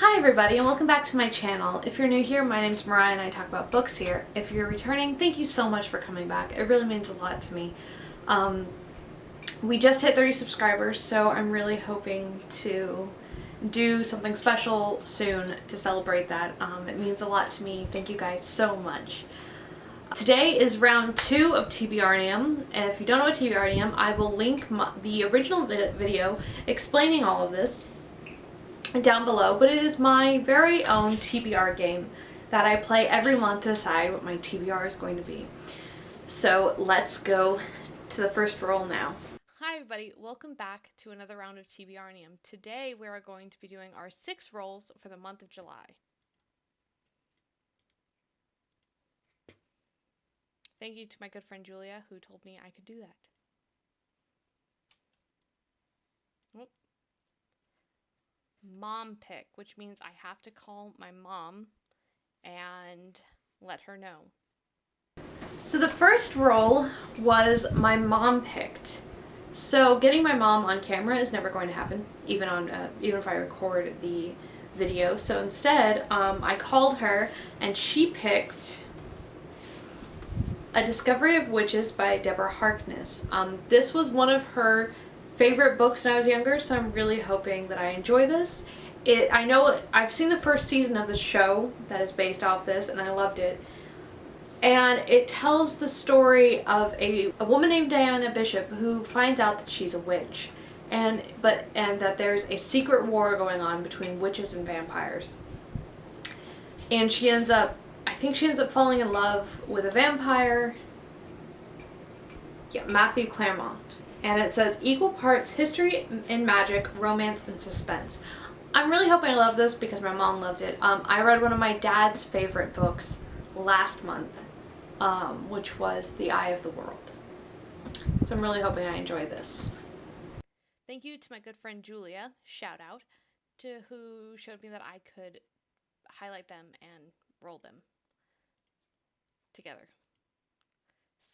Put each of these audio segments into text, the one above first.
Hi everybody and welcome back to my channel. If you're new here, my name's Mariah and I talk about books here. If you're returning, thank you so much for coming back. It really means a lot to me. We just hit 30 subscribers, so I'm really hoping to do something special soon to celebrate that. It means a lot to me. Thank you guys so much. Today is round 2 of TBRNIUM. If you don't know what TBRNIUM, I will link the original video explaining all of this down below, but it is my very own TBR game that I play every month to decide what my TBR is going to be. So let's go to the first roll now. Hi everybody, welcome back to another round of TBRNIUM. Today we are going to be doing our 6 rolls for the month of July. Thank you to my good friend Julia who told me I could do that. Oh. Mom pick, which means I have to call my mom and let her know. So the first roll was my mom picked. So getting my mom on camera is never going to happen, even if I record the video. So instead, I called her and she picked A Discovery of Witches by Deborah Harkness. This was one of her favorite books when I was younger, so I'm really hoping that I enjoy this. I know I've seen the first season of the show that is based off this, and I loved it. And it tells the story of a woman named Diana Bishop who finds out that she's a witch, and that there's a secret war going on between witches and vampires. And I think she ends up falling in love with a vampire. Yeah, Matthew Claremont. And it says equal parts history and magic, romance and suspense. I'm really hoping I love this because my mom loved it. I read one of my dad's favorite books last month, which was The Eye of the World. So I'm really hoping I enjoy this. Thank you to my good friend Julia, shout out, who showed me that I could highlight them and roll them together.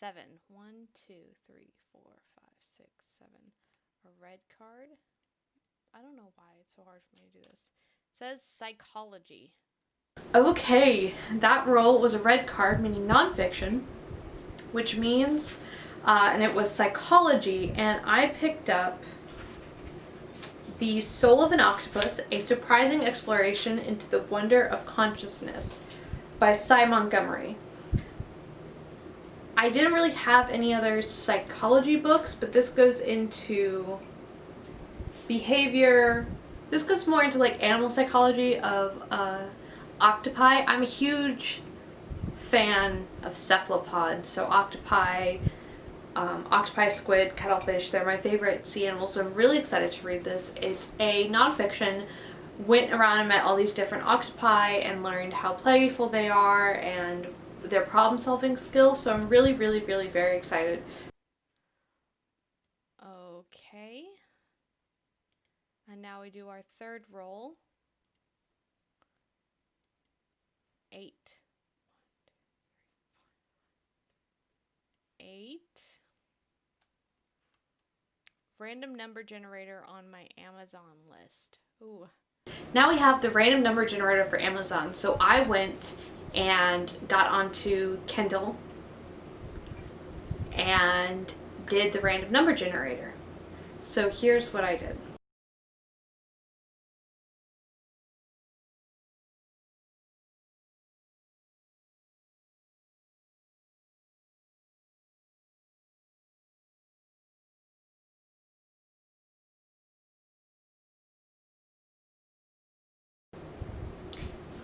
7. 1, 2, 3, 4, 5, 6, 7. A red card. I don't know why it's so hard for me to do this. It says psychology. Okay, that roll was a red card, meaning nonfiction, which means, and it was psychology, and I picked up The Soul of an Octopus, A Surprising Exploration into the Wonder of Consciousness by Cy Montgomery. I didn't really have any other psychology books, but this goes into behavior. This goes more into like animal psychology of octopi. I'm a huge fan of cephalopods, so octopi, squid, cuttlefish, they're my favorite sea animals, so I'm really excited to read this. It's a nonfiction. Went around and met all these different octopi and learned how playful they are and their problem-solving skills, so I'm really very excited. Okay. And now we do our third roll. 8. 8. Random number generator on my Amazon list. Ooh. Now we have the random number generator for Amazon. So I went and got onto Kindle and did the random number generator. So here's what I did.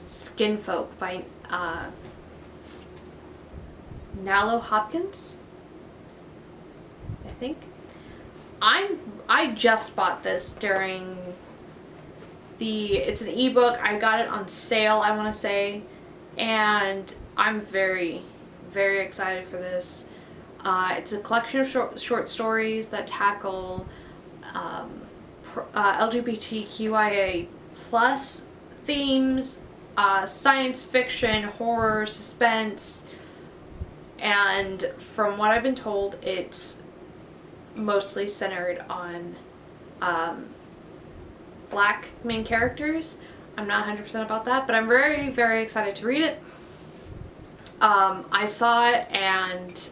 Skinfolk by Nalo, Hopkins, I think. I just bought this during it's an ebook. I got it on sale, I want to say, and I'm very excited for this. It's a collection of short stories that tackle LGBTQIA plus themes, science fiction, horror, suspense, and from what I've been told, it's mostly centered on Black main characters. I'm not 100% about that, but I'm very, very excited to read it. I saw it and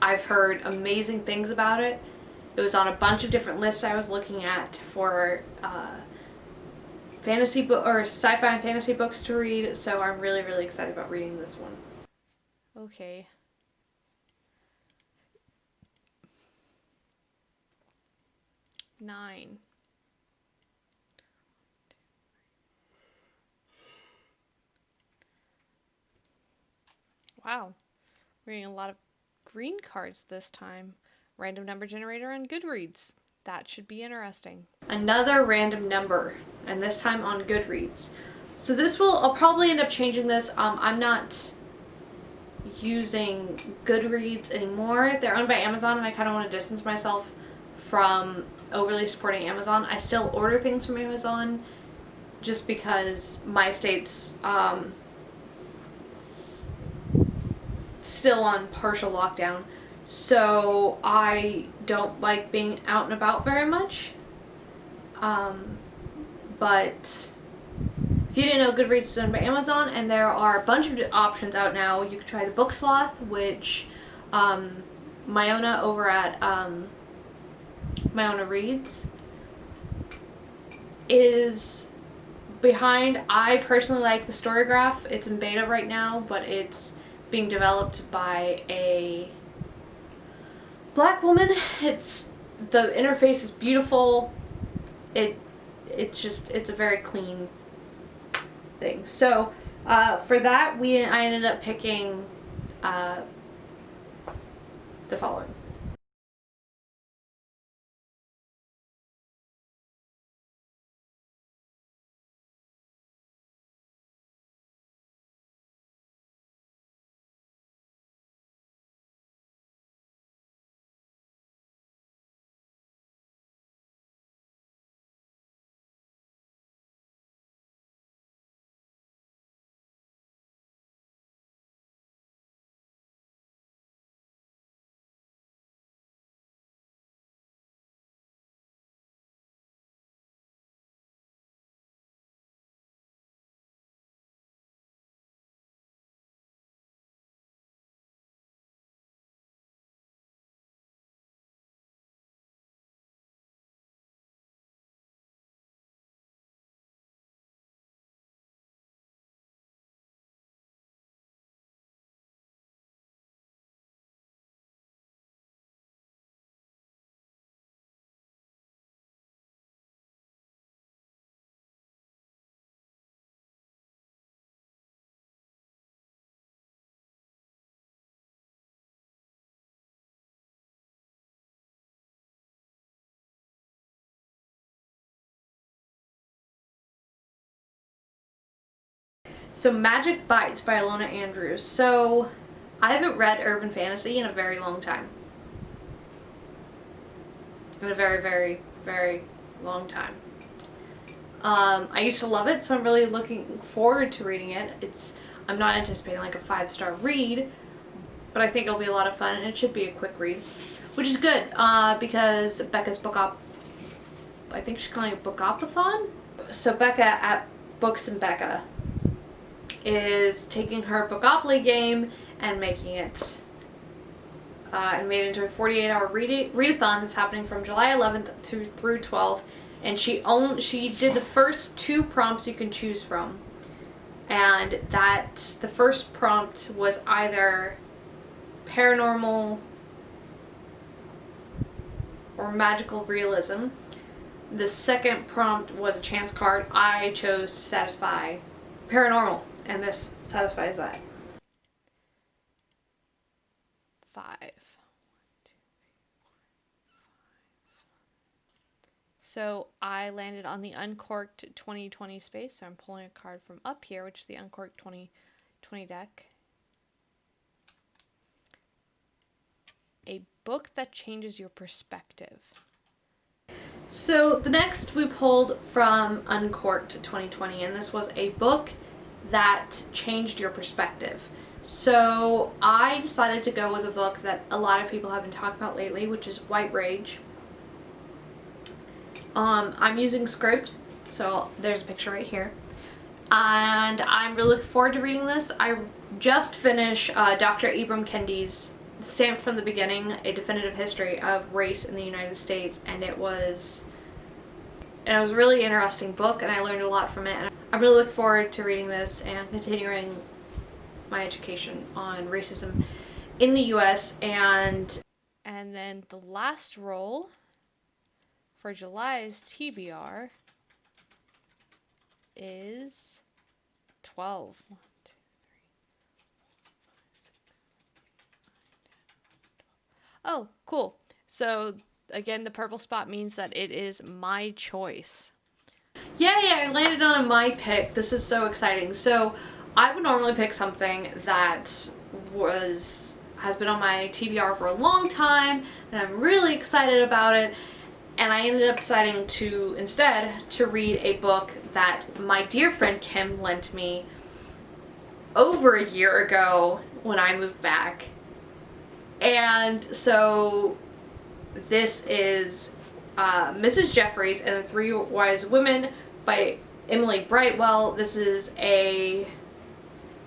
I've heard amazing things about it. It was on a bunch of different lists I was looking at for fantasy book or sci-fi and fantasy books to read, so I'm really, really excited about reading this one. Okay. Nine. Wow. We're getting a lot of green cards this time. Random number generator on Goodreads. That should be interesting. Another random number, and this time on Goodreads. So this I'll probably end up changing this. I'm not using Goodreads anymore. They're owned by Amazon, and I kind of want to distance myself from overly supporting Amazon. I still order things from Amazon just because my state's still on partial lockdown, so I don't like being out and about very much. But if you didn't know, Goodreads is owned by Amazon, and there are a bunch of options out now. You could try the Book Sloth, which Myona over at Myona Reads is behind. I personally like the Storygraph. It's in beta right now, but it's being developed by a Black woman. The interface is beautiful. It's a very clean thing. So for that, I ended up picking the following. So Magic Bites by Alona Andrews. So I haven't read urban fantasy in a very long time. In a very, very, very long time. I used to love it, so I'm really looking forward to reading it. I'm not anticipating like a 5-star read, but I think it'll be a lot of fun, and it should be a quick read, which is good because Becca's I think she's calling it Bookathon. So Becca at Books and Becca is taking her Bookopoly game and making it and made it into a 48-hour readathon that's happening from July 11th through 12th. And she did the first 2 prompts you can choose from, and the first prompt was either paranormal or magical realism. The second prompt was a chance card. I chose to satisfy paranormal, and this satisfies that. 5. So I landed on the Uncorked 2020 space, so I'm pulling a card from up here, which is the Uncorked 2020 deck. A book that changes your perspective. So the next we pulled from Uncorked 2020, and this was a book that changed your perspective. So I decided to go with a book that a lot of people have been talking about lately, which is White Rage. I'm using Scribd, so there's a picture right here. and I'm really looking forward to reading this. I just finished Dr. Ibram Kendi's Stamped from the Beginning, A Definitive History of Race in the United States, and it was a really interesting book, and I learned a lot from it. And I'm really looking forward to reading this and continuing my education on racism in the U.S. And then the last roll for July's TBR is 12. 1, 2, 3, 4, 5, 6, 7, 8, 9, 10, 11, 12. Oh, cool. So again, the purple spot means that it is my choice. Yay, I landed on my pick. This is so exciting. So I would normally pick something that has been on my TBR for a long time, and I'm really excited about it. And I ended up deciding instead to read a book that my dear friend Kim lent me over a year ago when I moved back. And so this is Mrs. Jeffries and the Three Wise Women by Emily Brightwell. This is a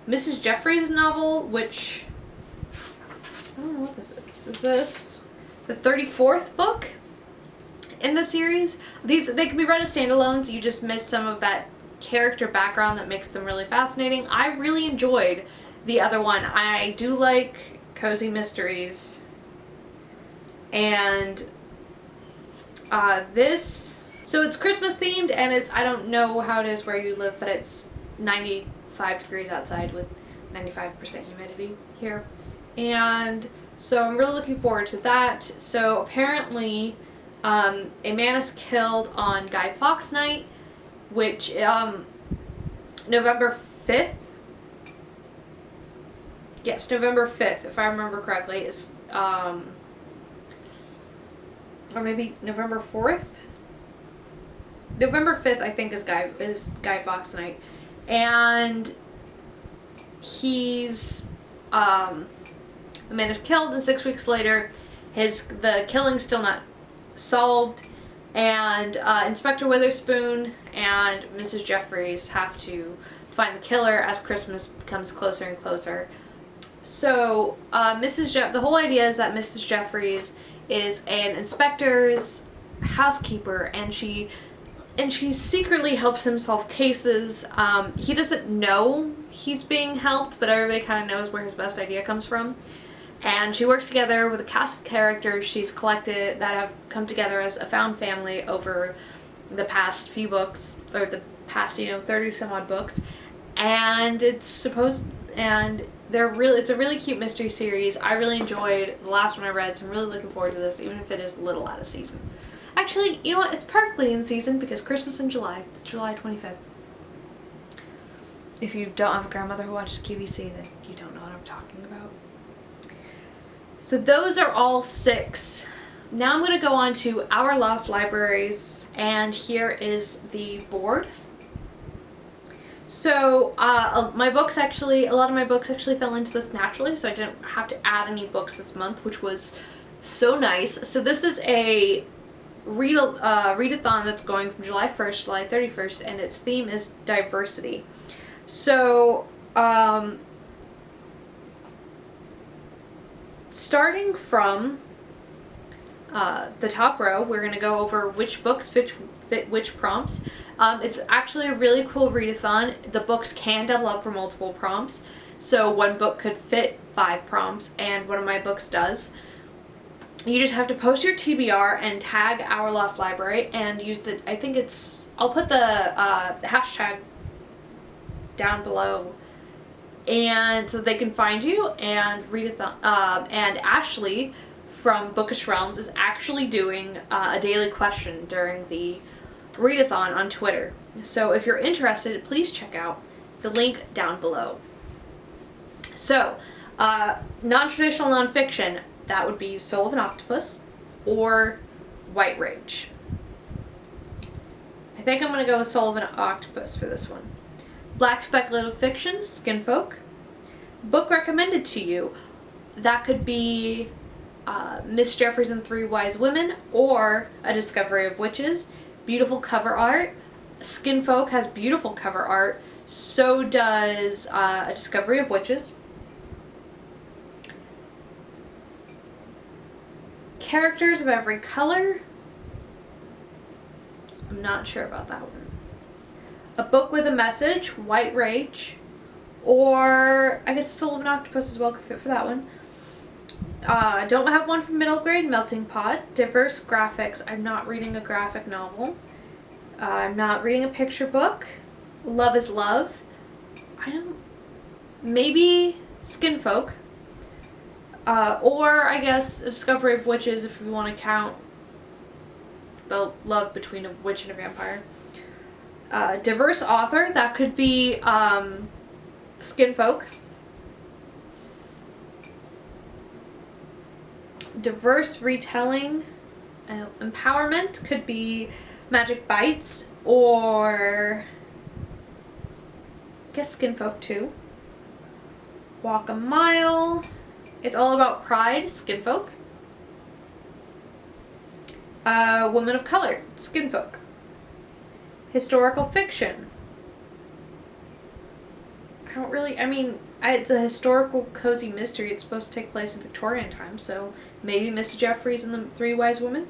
Mrs. Jeffries novel, which I don't know what this is. Is this the 34th book in the series? They can be read as standalones. You just miss some of that character background that makes them really fascinating. I really enjoyed the other one. I do like cozy mysteries, and so it's Christmas themed, and I don't know how it is where you live, but it's 95 degrees outside with 95% humidity here. And so I'm really looking forward to that. So apparently a man is killed on Guy Fawkes Night, which November 5th. Yes, November 5th, if I remember correctly, is or maybe November 4th. November 5th, I think, is Guy Fawkes Night, and he's the man is killed, and 6 weeks later, the killing's still not solved, and Inspector Witherspoon and Mrs. Jeffries have to find the killer as Christmas becomes closer and closer. So the whole idea is that Mrs. Jeffries is an inspector's housekeeper, and she secretly helps him solve cases. He doesn't know he's being helped, but everybody kind of knows where his best idea comes from. And she works together with a cast of characters she's collected that have come together as a found family over the past few books, or the past 30 some odd books. And it's a really cute mystery series. I really enjoyed the last one I read, so I'm really looking forward to this, even if it is a little out of season. Actually, you know what? It's perfectly in season because Christmas in July 25th. If you don't have a grandmother who watches QVC, then you don't know what I'm talking about. So those are all 6. Now I'm going to go on to Our Lost Libraries, and here is the board. So a lot of my books actually fell into this naturally, so I didn't have to add any books this month, which was so nice. So this is a readathon that's going from July 1st to July 31st, and its theme is diversity. So starting from the top row, we're going to go over which books fit which prompts. It's actually a really cool readathon. The books can double up for multiple prompts, so one book could fit 5 prompts, and one of my books does. You just have to post your TBR and tag Our Lost Library and use I'll put the hashtag down below, and so they can find you and readathon. And Ashley from Bookish Realms is actually doing a daily question during the readathon on Twitter. So if you're interested, please check out the link down below. So, non-traditional nonfiction, that would be Soul of an Octopus or White Rage. I think I'm going to go with Soul of an Octopus for this one. Black speculative fiction, Skinfolk. Book recommended to you, that could be Miss Jeffries and Three Wise Women or A Discovery of Witches. Beautiful cover art. Skinfolk has beautiful cover art. So does A Discovery of Witches. Characters of Every Color. I'm not sure about that one. A Book with a Message, White Rage. Or, I guess Soul of an Octopus as well could fit for that one. Don't have one for middle grade, Melting Pot. Diverse graphics. I'm not reading a graphic novel. I'm not reading a picture book. Love is Love. Maybe Skin Folk. Or I guess A Discovery of Witches if we want to count the love between a witch and a vampire. Diverse author, that could be Skin Folk. Diverse retelling, empowerment could be Magic Bites, or I guess Skin Folk too. Walk a Mile. It's all about pride, Skin Folk. Woman of Color, Skin Folk. Historical fiction. It's a historical cozy mystery. It's supposed to take place in Victorian times, so maybe Miss Jeffries and the Three Wise Women.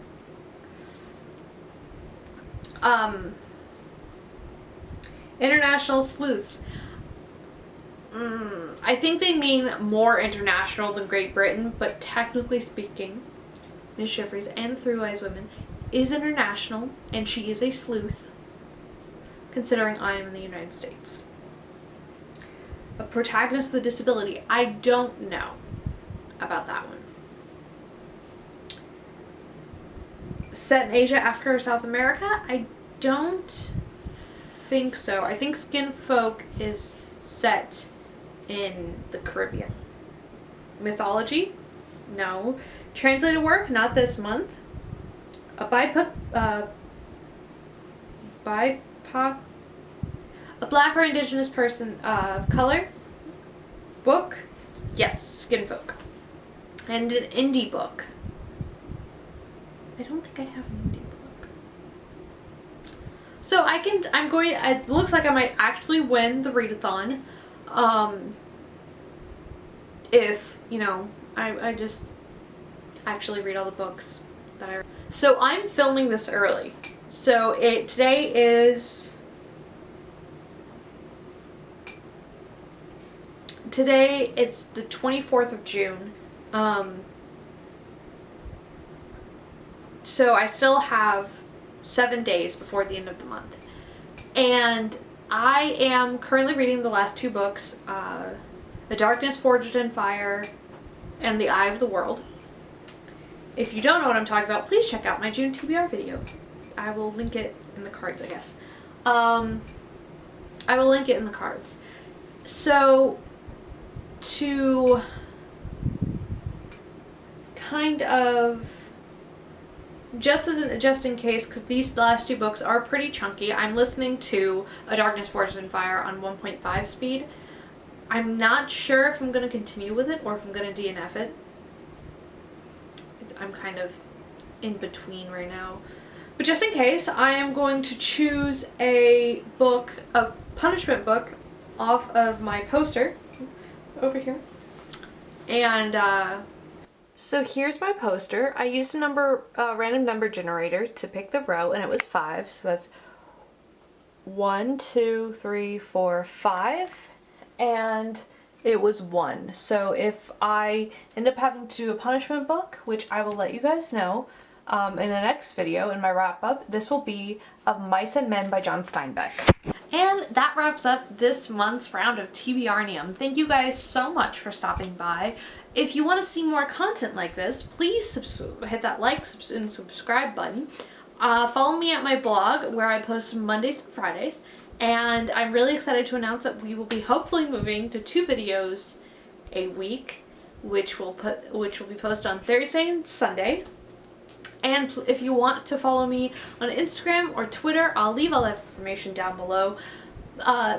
International sleuths. I think they mean more international than Great Britain, but technically speaking, Miss Jeffries and the Three Wise Women is international, and she is a sleuth, considering I am in the United States. A protagonist with a disability. I don't know about that one. Set in Asia, Africa, or South America? I don't think so. I think Skin Folk is set in the Caribbean. Mythology? No. Translated work? Not this month. A Black or Indigenous person of color book? Yes, Skin Folk. And an indie book. I don't think I have an indie book. So it looks like I might actually win the readathon. If, I just actually read all the books that I read. So I'm filming this early. So today it's the 24th of June. So I still have 7 days before the end of the month. And I am currently reading the last 2 books, A Darkness Forged in Fire and The Eye of the World. If you don't know what I'm talking about, please check out my June TBR video. I will link it in the cards, I guess. I will link it in the cards. So, to kind of, just in case, because these last 2 books are pretty chunky, I'm listening to A Darkness Forged in Fire on 1.5 speed. I'm not sure if I'm going to continue with it or if I'm going to DNF it. I'm kind of in between right now. But just in case, I am going to choose a punishment book off of my poster over here. And so here's my poster. I used a random number generator to pick the row, and it was 5. So that's 1, 2, 3, 4, 5, and it was 1. So if I end up having to do a punishment book, which I will let you guys know in the next video, in my wrap-up, this will be Of Mice and Men by John Steinbeck. And that wraps up this month's round of TBRNIUM. Thank you guys so much for stopping by. If you want to see more content like this, please hit that like and subscribe button. Follow me at my blog, where I post Mondays and Fridays. And I'm really excited to announce that we will be hopefully moving to 2 videos a week, which will be posted on Thursday and Sunday. And if you want to follow me on Instagram or Twitter, I'll leave all that information down below.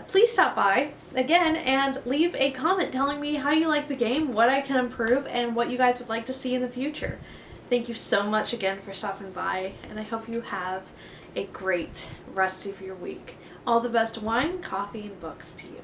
Please stop by again and leave a comment telling me how you like the game, what I can improve, and what you guys would like to see in the future. Thank you so much again for stopping by, and I hope you have a great rest of your week. All the best wine, coffee, and books to you.